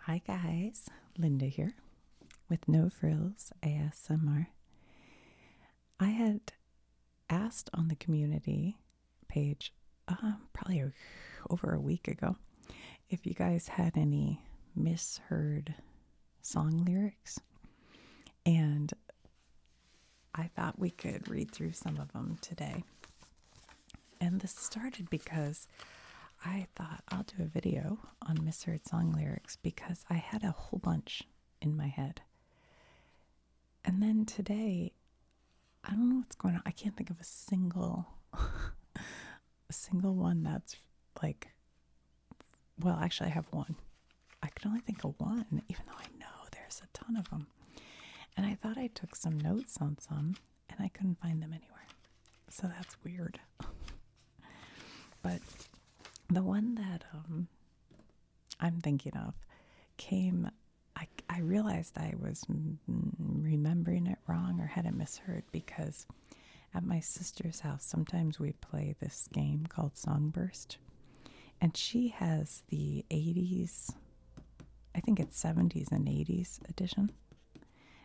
Hi guys, Linda here with No Frills ASMR. I had asked on the community page probably over a week ago if you guys had any misheard song lyrics, and I thought we could read through some of them today. And this started because I thought I'll do a video on misheard song lyrics because I had a whole bunch in my head. And then today, I don't know what's going on. I can't think of a single one that's like, well, actually I have one. I can only think of one, even though I know there's a ton of them. And I thought I took some notes on some, and I couldn't find them anywhere. So that's weird. But the one that I'm thinking of came, I realized I was remembering it wrong or had it misheard because at my sister's house, sometimes we play this game called Songburst. And she has the 80s, I think it's 70s and 80s edition.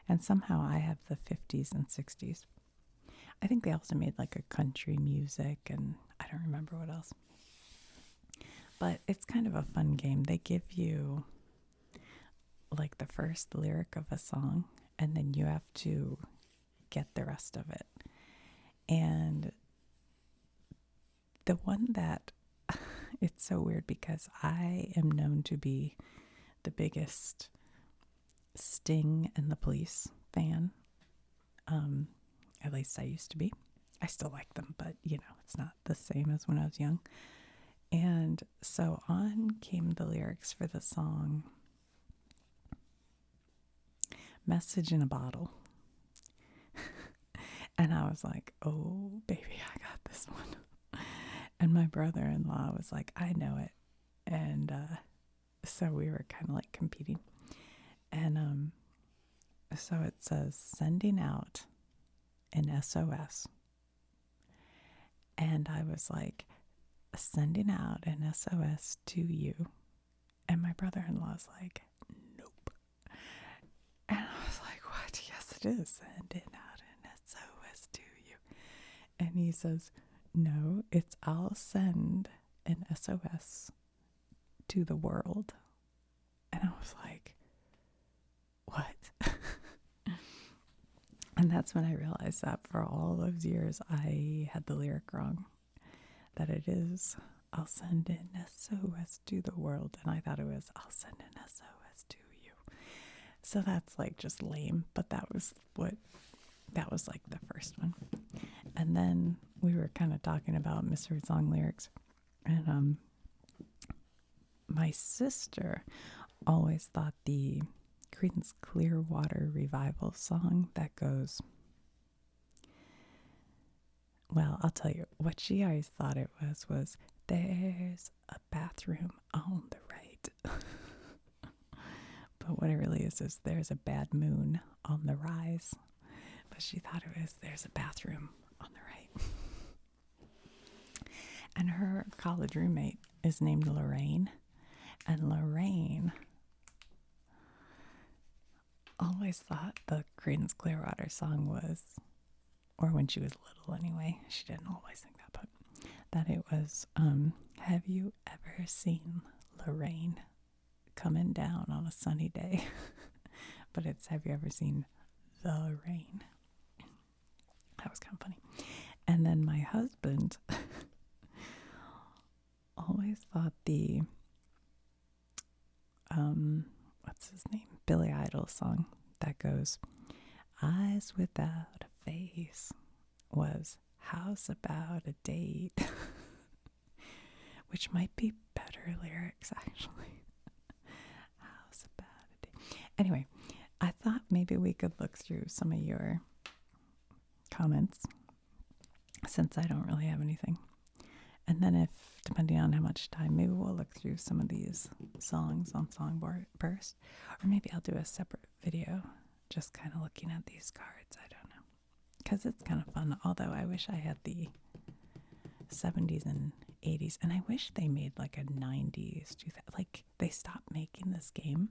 And somehow I have the 50s and 60s. I think they also made like a country music, and I don't remember what else. But it's kind of a fun game. They give you like the first lyric of a song, and then you have to get the rest of it. And the one that, it's so weird because I am known to be the biggest Sting and the Police fan. At least I used to be. I still like them, but it's not the same as when I was young. And so on came the lyrics for the song Message in a Bottle. And I was like, oh, baby, I got this one. And my brother-in-law was like, I know it. And so we were kind of like competing. And so it says, sending out an SOS. And I was like, sending out an SOS to you. And my brother-in-law's like, nope. And I was like, what? Yes, it is. Sending out an SOS to you. And he says, no, it's I'll send an SOS to the world. And I was like, what? And that's when I realized that for all those years I had the lyric wrong. That it is, I'll send an SOS to the world. And I thought it was, I'll send an SOS to you. So that's like just lame. But that was like the first one. And then we were kind of talking about misheard song lyrics. And my sister always thought the Creedence Clearwater Revival song that goes, well, I'll tell you what she always thought it was there's a bathroom on the right. But what it really is there's a bad moon on the rise. But she thought it was there's a bathroom on the right. And her college roommate is named Lorraine. And Lorraine always thought the Creedence Clearwater song was, or when she was little anyway, she didn't always think that, but that it was, have you ever seen Lorraine coming down on a sunny day? But it's, have you ever seen the rain? That was kind of funny. And then my husband always thought the, what's his name? Billy Idol song that goes, eyes without a face was house about a date. Which might be better lyrics, actually. House about a date. Anyway, I thought maybe we could look through some of your comments since I don't really have anything. And then if, depending on how much time, maybe we'll look through some of these songs on Songburst. Or maybe I'll do a separate video just kind of looking at these cards. I don't know. Because it's kind of fun. Although I wish I had the 70s and 80s. And I wish they made like a 90s. Like they stopped making this game,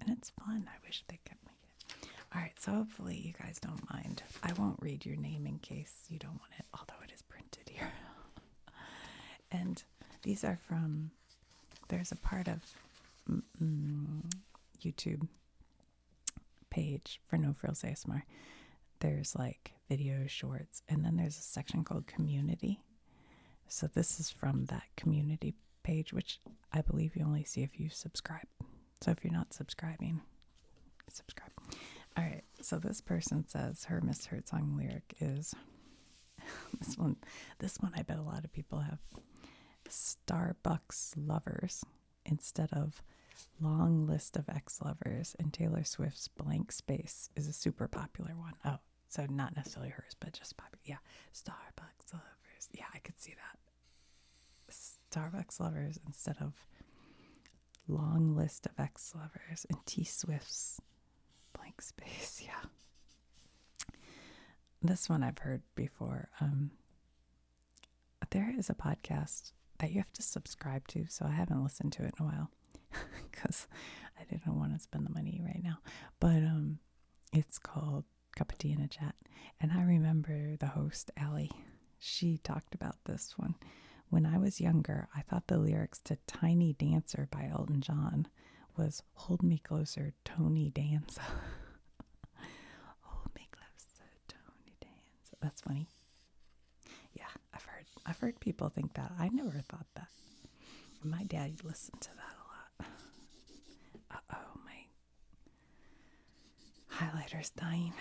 and it's fun. I wish they kept making it. All right, so hopefully you guys don't mind. I won't read your name in case you don't want it, although it is printed here. And these are from, there's a part of YouTube page for No Frills ASMR. There's like videos, shorts, and then there's a section called community. So this is from that community page, which I believe you only see if you subscribe. So if you're not subscribing, subscribe. All right, so this person says her misheard song lyric is this one. This one I bet a lot of people have. Starbucks lovers instead of long list of ex-lovers, and Taylor Swift's blank space is a super popular one. Oh, so not necessarily hers, but just popular. Yeah, Starbucks lovers. Yeah, I could see that. Starbucks lovers instead of long list of ex-lovers, and T Swift's blank space. Yeah. This one I've heard before. There is a podcast that you have to subscribe to, so I haven't listened to it in a while because I didn't want to spend the money right now. But it's called Cup of Tea and a Chat, and I remember the host, Allie. She talked about this one. When I was younger, I thought the lyrics to Tiny Dancer by Elton John was Hold Me Closer, Tony Danza. Hold me closer, Tony Danza. That's funny. Yeah, I've heard people think that. I never thought that. My dad listened to that a lot. Uh-oh, my highlighter's dying.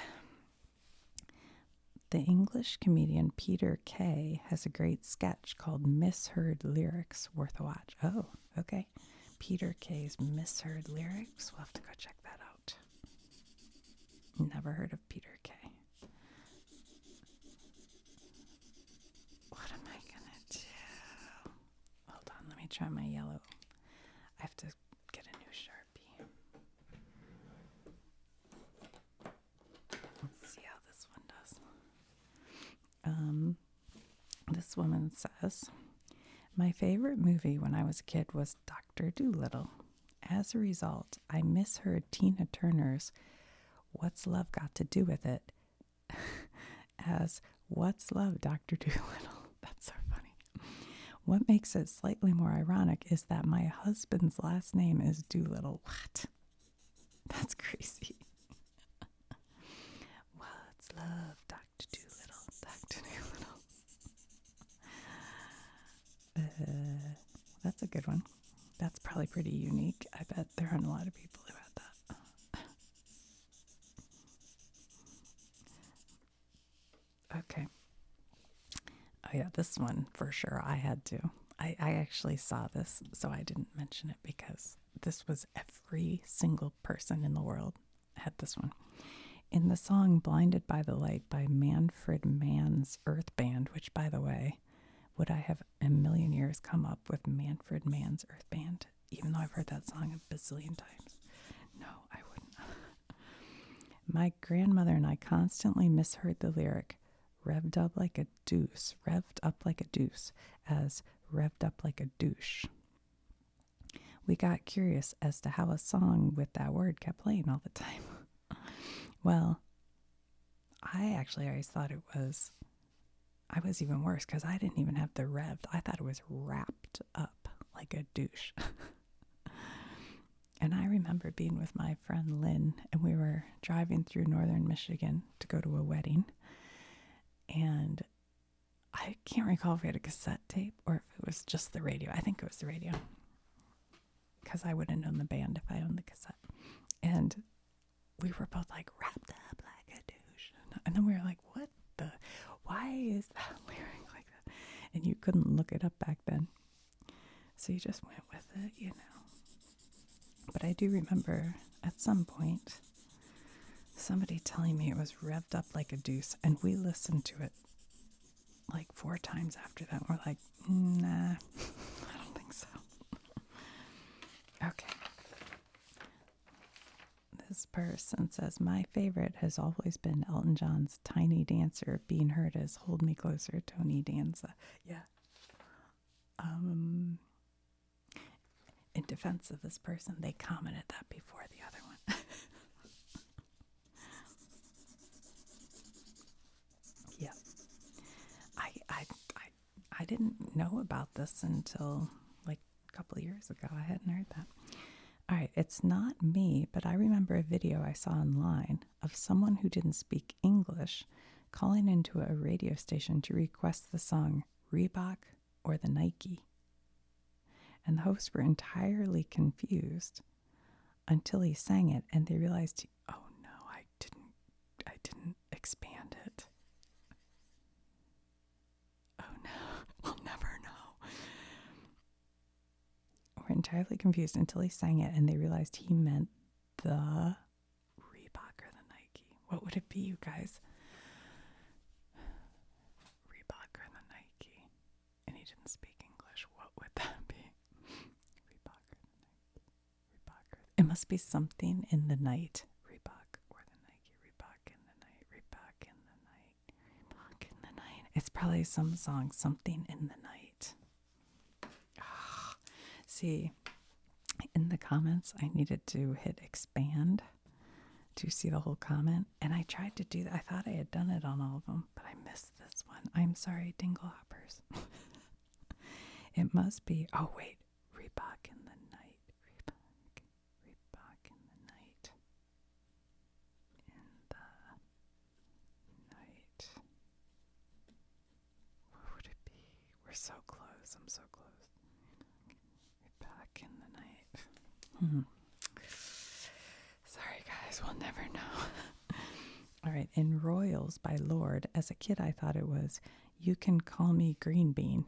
The English comedian Peter Kay has a great sketch called Misheard Lyrics, worth a watch. Oh, okay. Peter Kay's Misheard Lyrics. We'll have to go check that out. Never heard of Peter Kay. What am I gonna do? Hold on, let me try my yellow. I have to get a new Sharpie. Let's see how this one does. This woman says, my favorite movie when I was a kid was Dr. Dolittle. As a result, I misheard Tina Turner's What's Love Got to Do with It as What's Love, Dr. Dolittle. That's so funny. What makes it slightly more ironic is that my husband's last name is Doolittle. What? That's crazy. What's love, Dr. Dolittle, Dr. Dolittle. That's a good one. That's probably pretty unique. I bet there aren't a lot of people who had that. Okay. Oh yeah, this one for sure I had to. I actually saw this, so I didn't mention it because this was every single person in the world had this one. In the song Blinded by the Light by Manfred Mann's Earth Band, which by the way, would I have a million years come up with Manfred Mann's Earth Band, even though I've heard that song a bazillion times? No, I wouldn't. My grandmother and I constantly misheard the lyric, revved up like a deuce, as revved up like a douche. We got curious as to how a song with that word kept playing all the time. Well, I actually always thought I was even worse because I didn't even have the revved. I thought it was wrapped up like a douche. And I remember being with my friend Lynn, and we were driving through northern Michigan to go to a wedding. And I can't recall if we had a cassette tape or if it was just the radio. I think it was the radio, because I would have known the band if I owned the cassette. And we were both like, wrapped up like a douche. And then we were like, what the? Why is that lyric like that? And you couldn't look it up back then. So you just went with it, you know. But I do remember at some point somebody telling me it was revved up like a deuce, and we listened to it like 4 times after that. We're like, nah, I don't think so. Okay. This person says, my favorite has always been Elton John's Tiny Dancer, being heard as Hold Me Closer, Tony Danza. Yeah. in defense of this person, they commented that before the other one. Yeah. I didn't know about this until like a couple of years ago. I hadn't heard that. All right, it's not me, but I remember a video I saw online of someone who didn't speak English calling into a radio station to request the song Reebok or the Nike. And the hosts were entirely confused until he sang it and they realized, oh no, I didn't expand it. Oh no, we'll never know. We're entirely confused until he sang it and they realized he meant the Reebok or the Nike. What would it be, you guys? Reebok or the Nike. And he didn't speak English. What would that be? Reebok or the Nike. Reebok or it must be something in the night. Reebok or the Nike. Reebok in the night. Reebok in the night. Reebok in the night. It's probably some song, something in the night. See, in the comments, I needed to hit expand to see the whole comment, and I tried to do that. I thought I had done it on all of them, but I missed this one. I'm sorry, Dinglehoppers. It must be, oh wait, Reebok in the night. Reebok in the night. In the night. What would it be? We're so close. I'm so close. Back in the night. Sorry, guys, we'll never know. All right, in Royals by Lord, as a kid, I thought it was You Can Call Me Green Bean,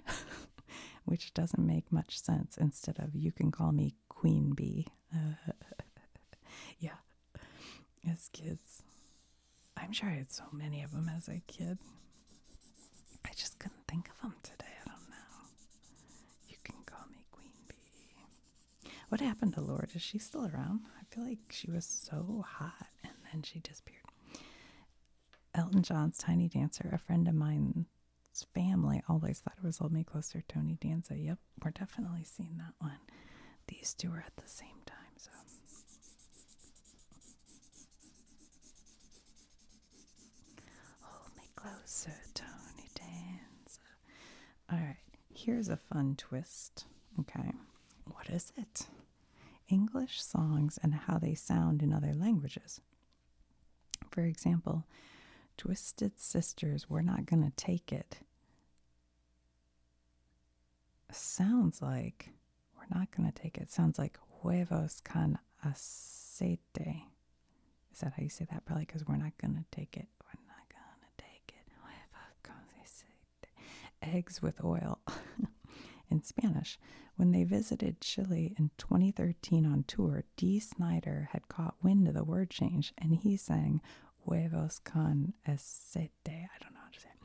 which doesn't make much sense instead of You Can Call Me Queen Bee. Yeah, as kids. I'm sure I had so many of them as a kid. I just couldn't think of them today. I don't know. You Can Call Me Queen Bee. What happened to Lord? Is she still around? I feel like she was so hot and then she disappeared. Elton John's Tiny Dancer. A friend of mine's family always thought it was Hold Me Closer, Tony Danza. Yep, we're definitely seeing that one. These two are at the same time, so. Hold me closer, Tony Danza. All right, here's a fun twist. Okay, what is it? English songs and how they sound in other languages. For example, Twisted Sisters, We're Not Gonna Take It. Sounds like, we're not gonna take it. Sounds like huevos con aceite. Is that how you say that? Probably because we're not gonna take it. We're not gonna take it. Huevos con aceite. Eggs with oil. In Spanish. When they visited Chile in 2013 on tour, Dee Snider had caught wind of the word change and he sang huevos con aceite. I don't know how to say it.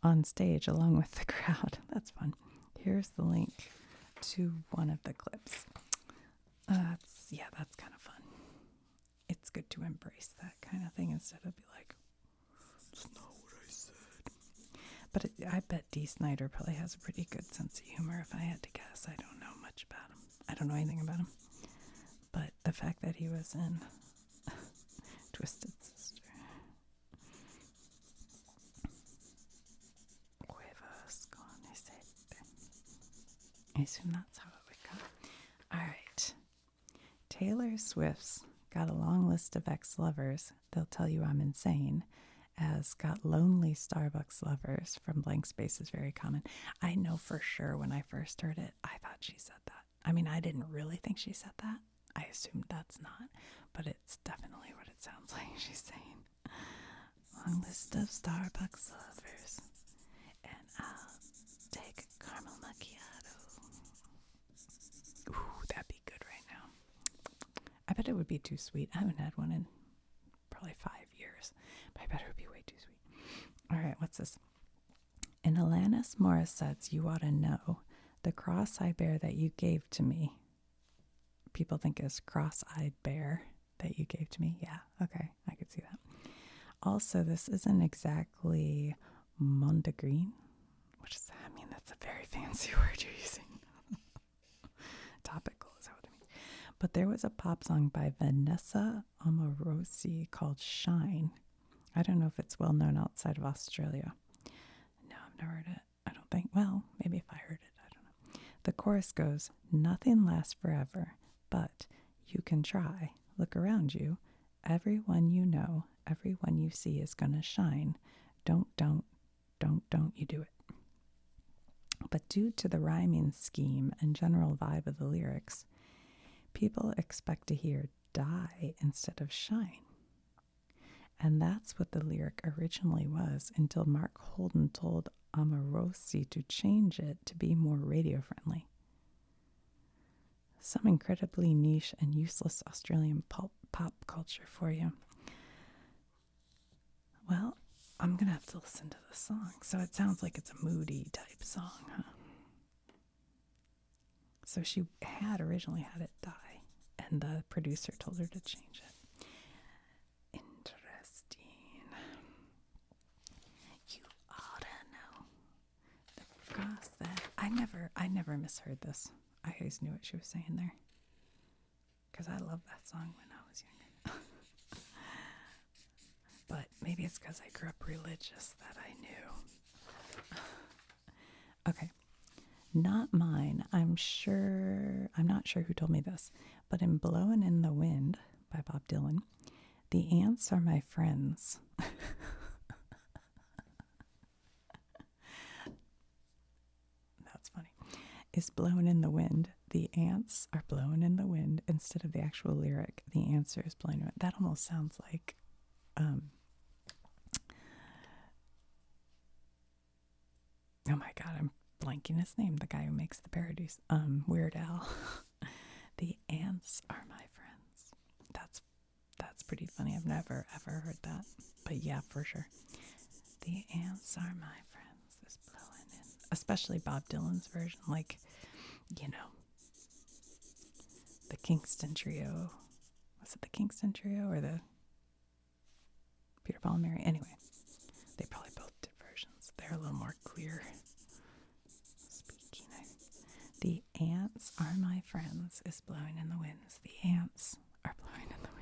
On stage along with the crowd. That's fun. Here's the link to one of the clips. That's kind of fun. It's good to embrace that kind of thing instead of be like, it's not what I said. But I bet Dee Snider probably has a pretty good sense of humor if I had to guess. I don't know much about him. I don't know anything about him. But the fact that he was in Twisted Sister. Huevos con aceite. I assume that's how it would go. All right. Taylor Swift's got a long list of ex-lovers. They'll tell you I'm insane. As got lonely Starbucks lovers from blank space is very common. I know for sure when I first heard it, I thought she said that. I mean, I didn't really think she said that. I assumed that's not, but it's definitely what it sounds like she's saying. Long list of Starbucks lovers, and I'll take a caramel macchiato. Ooh, that'd be good right now. I bet it would be too sweet. I haven't had one in probably 5 years, but I bet it would be way too sweet. All right, what's this? In Alanis Morissette's You Oughta Know, the cross-eyed bear that you gave to me, people think is cross-eyed bear that you gave to me. Yeah, okay, I could see that. Also, this isn't exactly mondegreen, which is, I mean, that's a very fancy word you're using. But there was a pop song by Vanessa Amorosi called Shine. I don't know if it's well known outside of Australia. No, I've never heard it. I don't think. Well, maybe if I heard it, I don't know. The chorus goes, "Nothing lasts forever, but you can try. Look around you. Everyone you know, everyone you see is going to shine. Don't you do it." But due to the rhyming scheme and general vibe of the lyrics, people expect to hear die instead of shine. And that's what the lyric originally was until Mark Holden told Amorosi to change it to be more radio friendly. Some incredibly niche and useless Australian pop culture for you. Well, I'm going to have to listen to the song. So it sounds like it's a moody type song, huh? So she had originally had it die, and the producer told her to change it. Interesting. You ought to know. The cross that I never misheard this. I always knew what she was saying there, because I loved that song when I was younger. But maybe it's because I grew up religious that I knew. Okay. Not mine. I'm not sure who told me this, but in Blowin' in the Wind by Bob Dylan, the ants are my friends. That's funny. Is blowing in the wind. The ants are blowing in the wind instead of the actual lyric. The answer is blowing in the wind. That almost sounds like oh my god, I'm blanking his name, the guy who makes the parodies. Weird Al. The ants are my friends. That's pretty funny. I've never ever heard that. But yeah, for sure. The ants are my friends is blowing in. Especially Bob Dylan's version, like, you know, the Kingston Trio. Was it the Kingston Trio or the Peter, Paul, and Mary? Anyway, they probably both did versions. They're a little more clear speaking. The ants are my friends is blowing in the winds. The ants are blowing in the wind.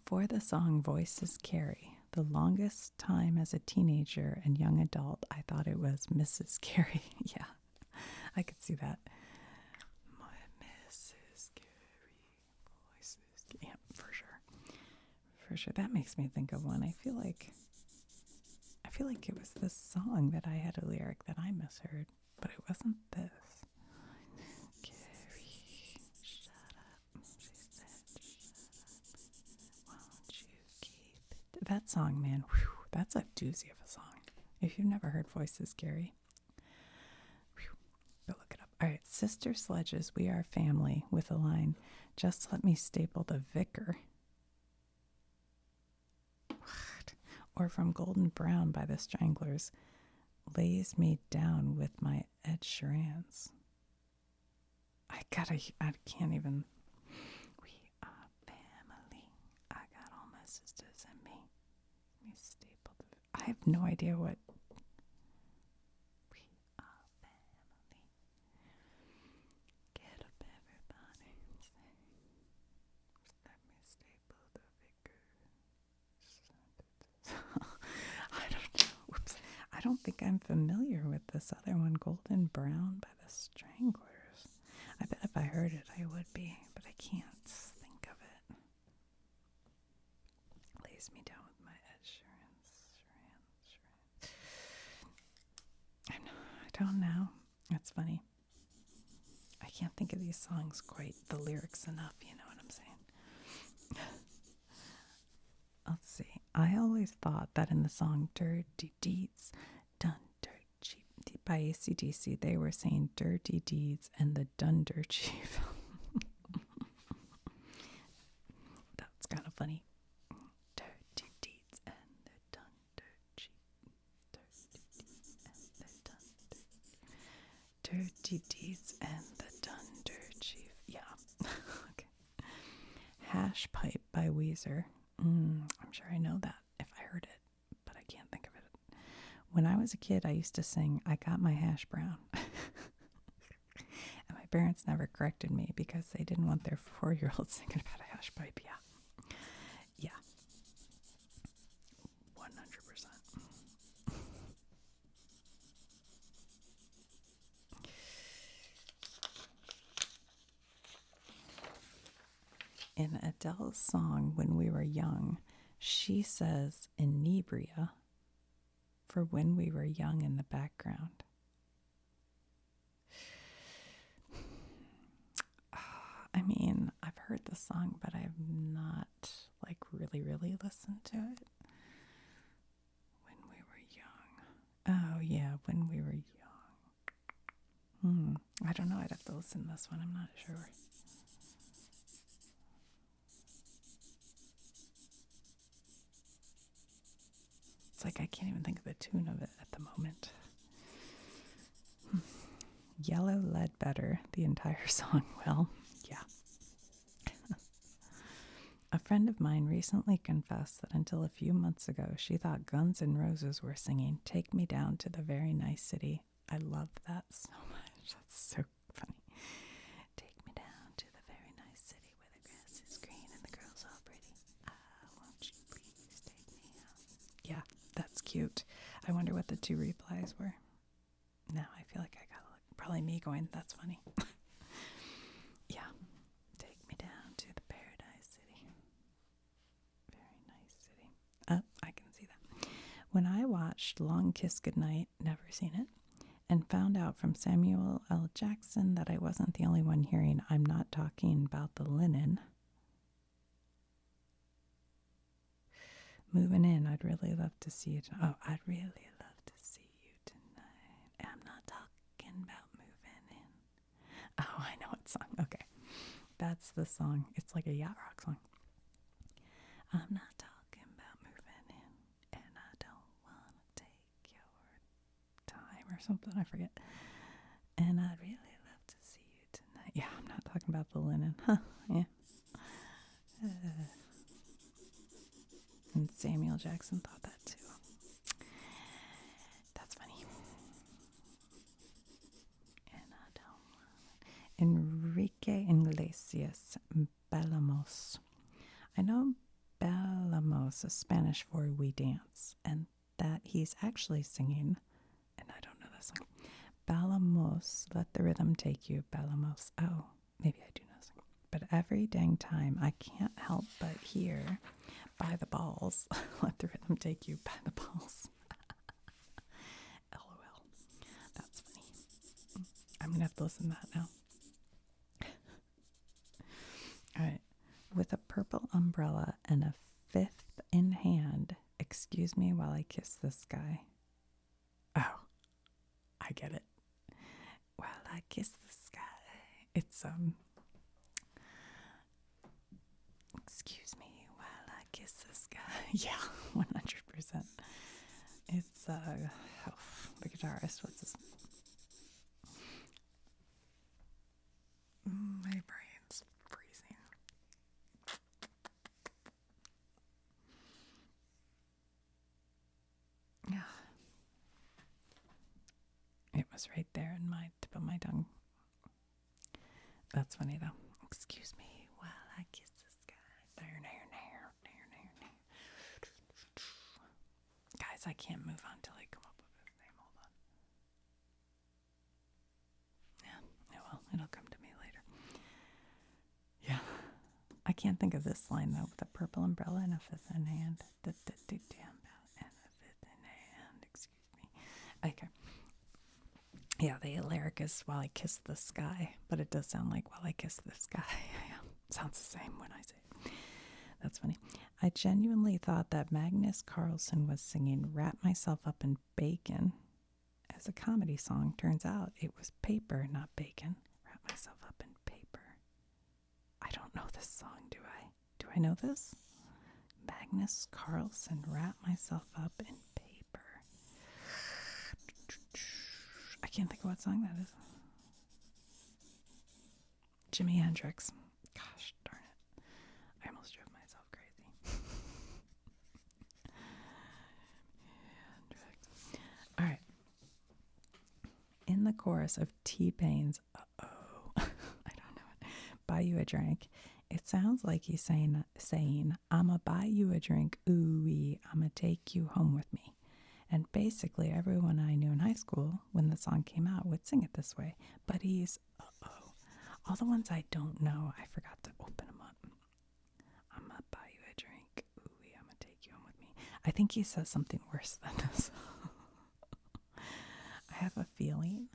For the song Voices Carry, the longest time as a teenager and young adult, I thought it was Mrs. Carey. Yeah, I could see that. My Mrs. Carey, voices. Yeah, for sure. For sure. That makes me think of one. I feel like it was this song that I had a lyric that I misheard, but it wasn't this. Carrie, shut up. She said, shut up. Won't you keep it? That song, man, whew, that's a doozy of a song. If you've never heard Voices Carry, go look it up. All right, Sister Sledges, We Are Family, with a line, just let me staple the vicar. What? Or from Golden Brown by the Stranglers, lays me down with my Ed Sheerans. I can't even. We are family. I got all my sisters and me. Me staple the. I have no idea what. We are family. Get up, everybody. Let me staple the vicar. I don't know. Whoops. I don't think I'm familiar with this other one, Golden Brown by the Stranglers. I bet if I heard it, I would be, but I can't think of it. Lays me down with my Ed Sheerans. I don't know. That's funny. I can't think of these songs quite, the lyrics enough, you know what I'm saying? Let's see. I always thought that in the song Dirty Deeds, Done Dirt Cheap by AC/DC, they were saying dirty deeds and the Dunder Chief. That's kind of funny. Dirty deeds and the Dunder Chief. Dirty deeds and the Dunder. Dirty deeds and the Dunder Chief. Yeah. Okay. Hash Pipe by Weezer. I'm sure I know that if I heard it, but I can't think of it. When I was a kid, I used to sing, I got my hash brown. And my parents never corrected me because they didn't want their 4-year-old singing about a hash pipe. Yeah. Yeah. 100%. In Adele's song, When We Were Young, she says inebria for when we were young in the background. I mean, I've heard the song, but I've not like really listened to it. When we were young. Oh yeah, when we were young. I don't know. I'd have to listen to this one. I'm not sure. It's like I can't even think of the tune of it at the moment. Yellow Ledbetter, the entire song. Well, yeah. A friend of mine recently confessed that until a few months ago, she thought Guns N' Roses were singing Take Me Down to the Very Nice City. I love that so much. That's so funny. Take me down to the very nice city where the grass is green and the girls all pretty. Won't you please take me out? Yeah, that's cute. I wonder what the 2 replies were. Now I feel like I got probably me going, that's funny. Yeah. Take me down to the paradise city. Very nice city. I can see that. When I watched Long Kiss Goodnight, never seen it, and found out from Samuel L. Jackson that I wasn't the only one hearing I'm not talking about the linen. Moving in, I'd really love to see you. I'd really love to see you tonight. I'm not talking about moving in. Oh, I know what song. Okay. That's the song. It's like a yacht rock song. I'm not talking about moving in, and I don't want to take your time or something. I forget. And I'd really love to see you tonight. Yeah, I'm not talking about the linen. Huh, yeah. And Samuel Jackson thought that too. That's funny. And I don't want Enrique Iglesias, Bailamos. I know Bailamos is Spanish for we dance, and that he's actually singing, and I don't know this song. Bailamos, let the rhythm take you, Bailamos. Oh, maybe I do know this song. But every dang time, I can't help but hear by the balls. Let the rhythm take you by the balls. LOL. That's funny. I'm going to have to listen to that now. All right. With a purple umbrella and a 5th in hand, excuse me while I kiss this guy. Oh, I get it. While I kiss the sky. It's, excuse me while I kiss this guy. Yeah, 100%. It's, the guitarist, what's his? My brain's freezing. Yeah. It was right there in my tip of my tongue. That's funny though. Excuse me while I kiss this guy. Guys, I can't move on till I come up with his name. Hold on. Yeah, well, it'll come to me later. Yeah. I can't think of this line though. With a purple umbrella and a 5th in hand. And a 5th in hand. Excuse me. Okay. Yeah, the lyric is while I kiss the sky, but it does sound like while I kiss this guy. Sounds the same when I say it. That's funny. I genuinely thought that Magnus Carlsen was singing Wrap Myself Up in Bacon as a comedy song. Turns out it was paper, not bacon. Wrap myself up in paper. I don't know this song, do I? Do I know this? Magnus Carlsen, Wrap Myself Up in Paper. I can't think of what song that is. Jimi Hendrix. Gosh darn it. I almost drove myself crazy. All right. In the chorus of T-Pain's Uh-Oh. buy you a drink. It sounds like he's saying, I'ma buy you a drink, ooh-wee, I'ma take you home with me. And basically everyone I knew in high school, when the song came out, would sing it this way. But he's, all the ones I don't know, I forgot to open them up. I'ma buy you a drink, ooh-wee, I'ma take you home with me. I think he says something worse than this. I have a feeling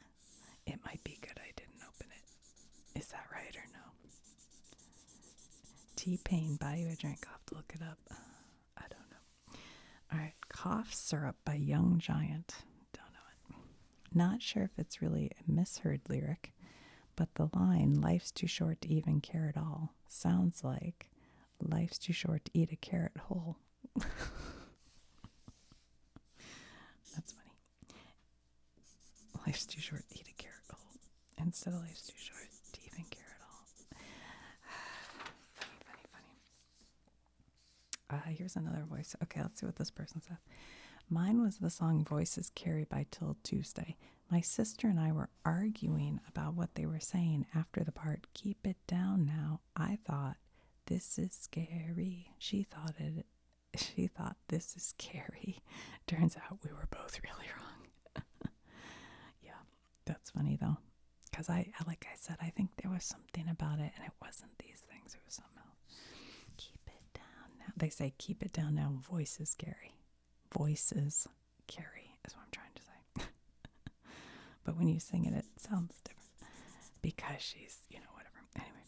it might be good I didn't open it. Is that right or no? T-Pain, buy you a drink. I'll have to look it up. I don't know. All right, Cough Syrup by Young Giant. Don't know it. Not sure if it's really a misheard lyric, but the line, life's too short to even care at all, sounds like life's too short to eat a carrot whole. That's funny. Life's too short to eat a carrot whole instead of life's too short to even care at all. Funny. Here's another voice. Okay, let's see what this person says. Mine was the song Voices Carry by Till Tuesday. My sister and I were arguing about what they were saying after the part, keep it down now. I thought, this is scary. She thought this is scary. Turns out we were both really wrong. Yeah, that's funny though. Because like I said, I think there was something about it and it wasn't these things. It was something else. Keep it down now. They say keep it down now. Voices carry. Voices carry is what I'm trying to say. But when you sing it, it sounds different. Because she's, whatever. Anyway.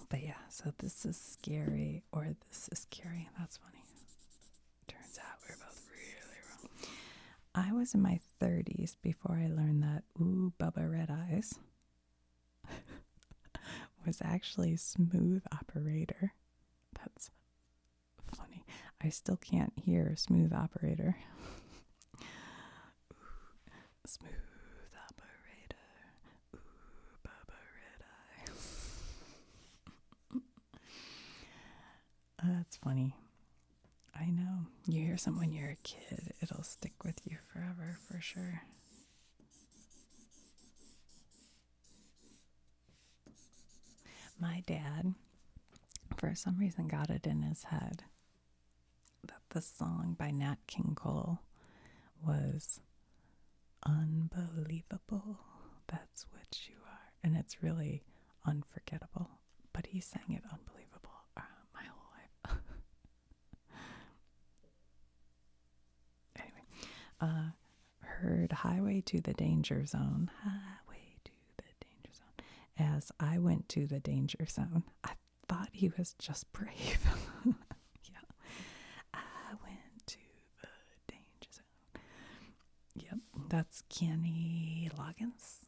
But yeah, so this is scary or this is scary. That's funny. Turns out we're both really wrong. I was in my 30s before I learned that Ooh Bubba Red Eyes was actually Smooth Operator. That's funny. I still can't hear Smooth Operator. Ooh, Smooth Operator. Ooh Bubba Red Eye. That's funny. I know. You hear something when you're a kid, it'll stick with you forever, for sure. My dad, for some reason, got it in his head that the song by Nat King Cole was unbelievable. That's what you are. And it's really unforgettable. But he sang it unbelievable my whole life. Anyway, heard Highway to the Danger Zone. Highway to the Danger Zone. As I went to the danger zone, I thought he was just brave. Yeah. I went to the danger zone. Yep. That's Kenny Loggins.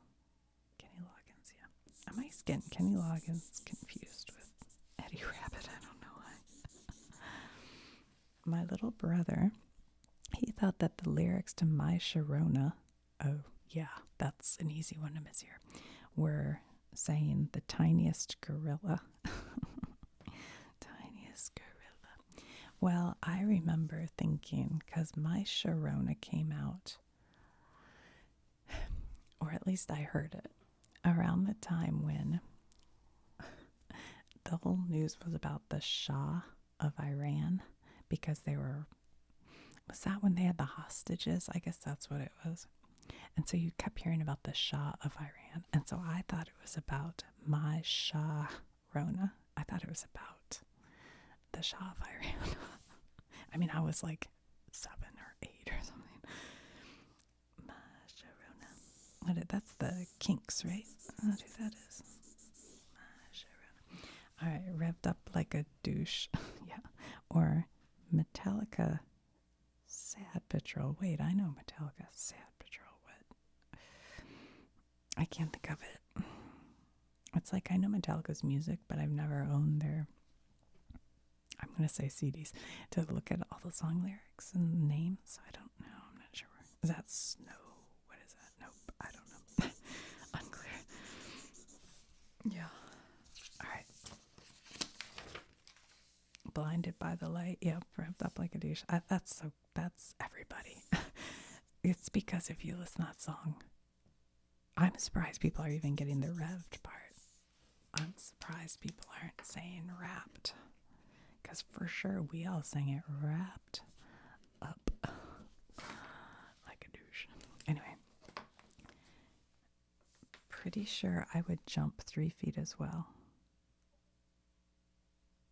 Kenny Loggins, yeah. I might get Kenny Loggins confused with Eddie Rabbit. I don't know why. My little brother, he thought that the lyrics to My Sharona, oh yeah, that's an easy one to miss here, were saying the tiniest gorilla. Tiniest gorilla. Well, I remember thinking, because My Sharona came out, or at least I heard it, around the time when the whole news was about the Shah of Iran, because was that when they had the hostages? I guess that's what it was. And so you kept hearing about the Shah of Iran. And so I thought it was about My Sharona. I thought it was about the Shah of Iran. I mean, I was like 7 or 8 or something. My Sharona. That's the Kinks, right? That's who that is. My Sharona. All right, revved up like a douche. Yeah. Or Metallica, Sad Patrol. Wait, I know Metallica, Sad Patrol. What? I can't think of it. It's like I know Metallica's music, but I've never owned their, I'm going to say CDs, to look at all the song lyrics and names. I don't know. I'm not sure. Is that Snow? What is that? Nope. I don't know. Unclear. Yeah. All right. Blinded by the Light. Yep. Revved up like a douche. That's everybody. It's because if you listen to that song, I'm surprised people are even getting the revved part. I'm surprised. surprised people aren't saying wrapped. Because for sure we all sang it wrapped up like a douche. Anyway, pretty sure I would jump 3 feet as well.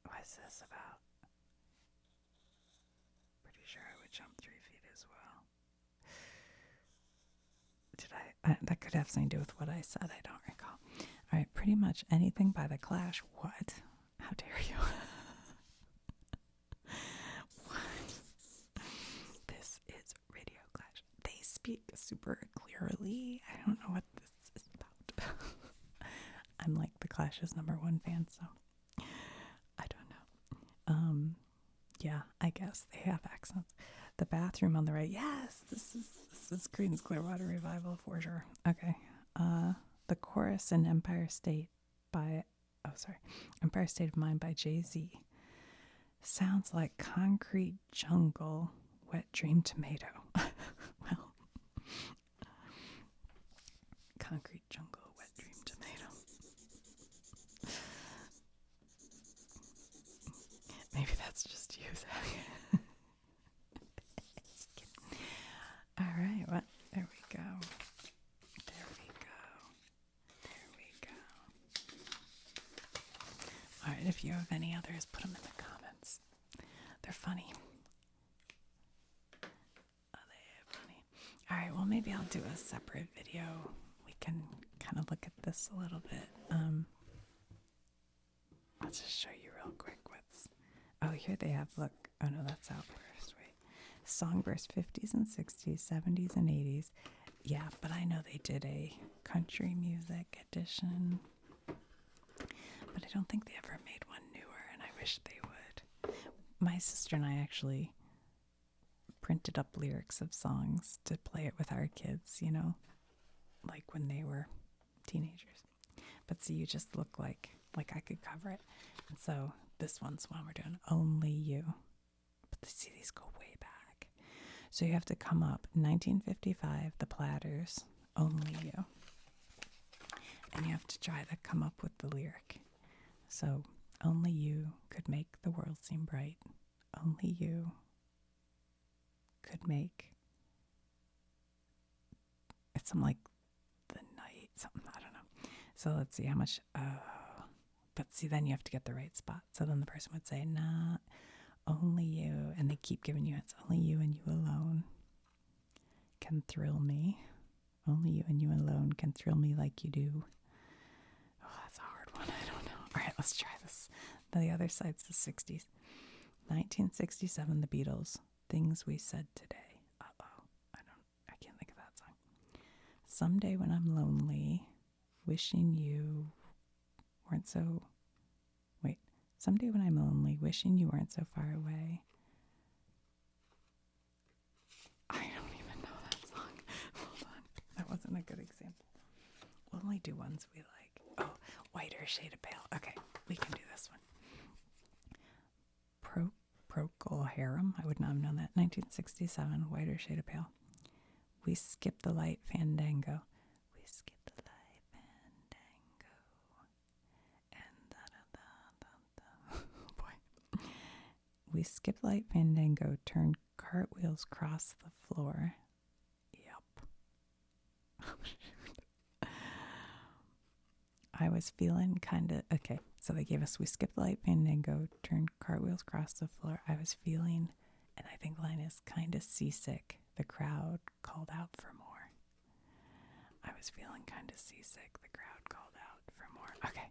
What's this about? Pretty sure I would jump 3 feet as well. Did I? That could have something to do with what I said. I don't recall. All right, pretty much anything by The Clash. What? How dare you? What? This is Radio Clash. They speak super clearly. I don't know what this is about. I'm like The Clash's #1 fan, so I don't know. Yeah, I guess they have accents. The bathroom on the right. Yes, this is Creedence Clearwater Revival for sure. Okay. The chorus in Empire State of Mind by Jay-Z sounds like Concrete Jungle, Wet Dream Tomato. Well, Concrete Jungle, Wet Dream Tomato. Maybe that's just you, Zach. Just kidding. All right, well, there we go. There we go. All right, if you have any others, put them in the comments. They're funny. Oh, they're funny. All right, well, maybe I'll do a separate video. We can kind of look at this a little bit. I'll just show you real quick oh, here they have, look. Oh, no, that's Outburst. Wait. Songburst 50s and 60s, 70s and 80s. Yeah, but I know they did a country music edition. But I don't think they ever made one newer, and I wish they would. My sister and I actually printed up lyrics of songs to play it with our kids, you know, like when they were teenagers. But see, you just look like I could cover it. And so this one's one we're doing, Only You. But see, these go way back. So you have to come up, 1955, The Platters, Only You. And you have to try to come up with the lyric. So, only you could make the world seem bright. Only you could make, it's something like the night, something, I don't know. So let's see how much, but see, then you have to get the right spot. So then the person would say, nah, only you, and they keep giving you, it's only you and you alone can thrill me. Only you and you alone can thrill me like you do. Oh, that's a hard one. I don't know. All right, let's try this. The other side's the 60s. 1967, The Beatles, Things We Said Today. Uh-oh. I can't think of that song. Someday when I'm lonely, wishing you weren't so... Wait. Someday when I'm lonely, wishing you weren't so far away. I don't even know that song. Hold on. That wasn't a good example. We'll only do ones we like. Oh, Whiter Shade of Pale. Okay, we can do this one. Procol Harum. I would not have known that. 1967, Whiter Shade of Pale. We Skip the Light Fandango. We skip the light fandango. And da-da-da-da-da. Boy. We skip light fandango, turn cartwheels across the floor. Yep. I was feeling kind of, okay, so they gave us, we skipped the light fandango, turned cartwheels across the floor. I was feeling, and I think the line is kind of seasick. The crowd called out for more. I was feeling kind of seasick. The crowd called out for more. Okay.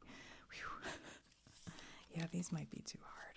Whew. Yeah, these might be too hard.